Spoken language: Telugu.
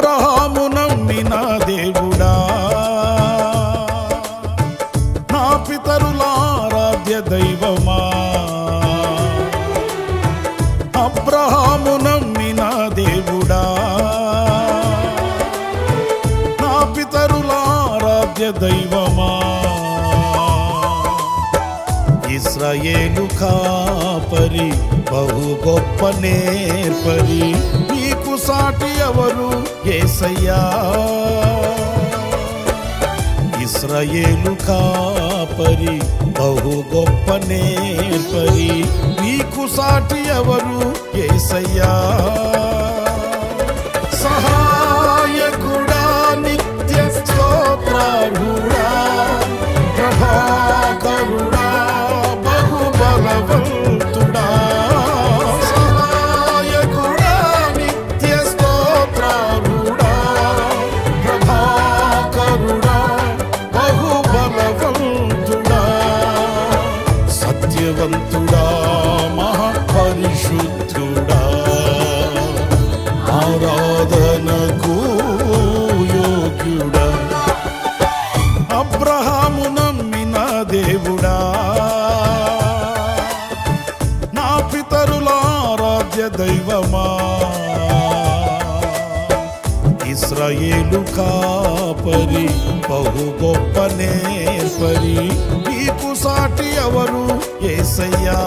అబ్రహాము నమ్మిన దేవుడా, నా పితరుల ఆరాధ్య దైవమా. అబ్రహాము నమ్మిన దేవుడా, నా పితరుల ఆరాధ్య దైవమా. ఇశ్రాయేలు కాపరి బహు గొప్ప నేర్పరి, నీకు సాటి ఎవరు యేసయ్యా. ఇశ్రాయేలు కాపరి బహు గొప్ప నేర్పరి, నీకు సాటి ఎవరు యేసయ్యా. సహాయకుడా, నిత్య స్తోత్రార్హుడా, ప్రభాకరుడా, బలవంతుడా. సహాయకుడా, నిత్య స్తోత్రార్హుడా, ప్రభాకరుడా, బహుబలవంతుడా. సత్యవంతుడా, మహాపరిశుద్ధుడా, ఆరాధనకు యోగ్యుడా. అబ్రహాము నమ్మిన దేవుడా, దైవమా. ఇశ్రాయేలు కాపరి బహు గొప్ప నేర్పరి, నీకు సాటి ఎవరు యేసయ్యా.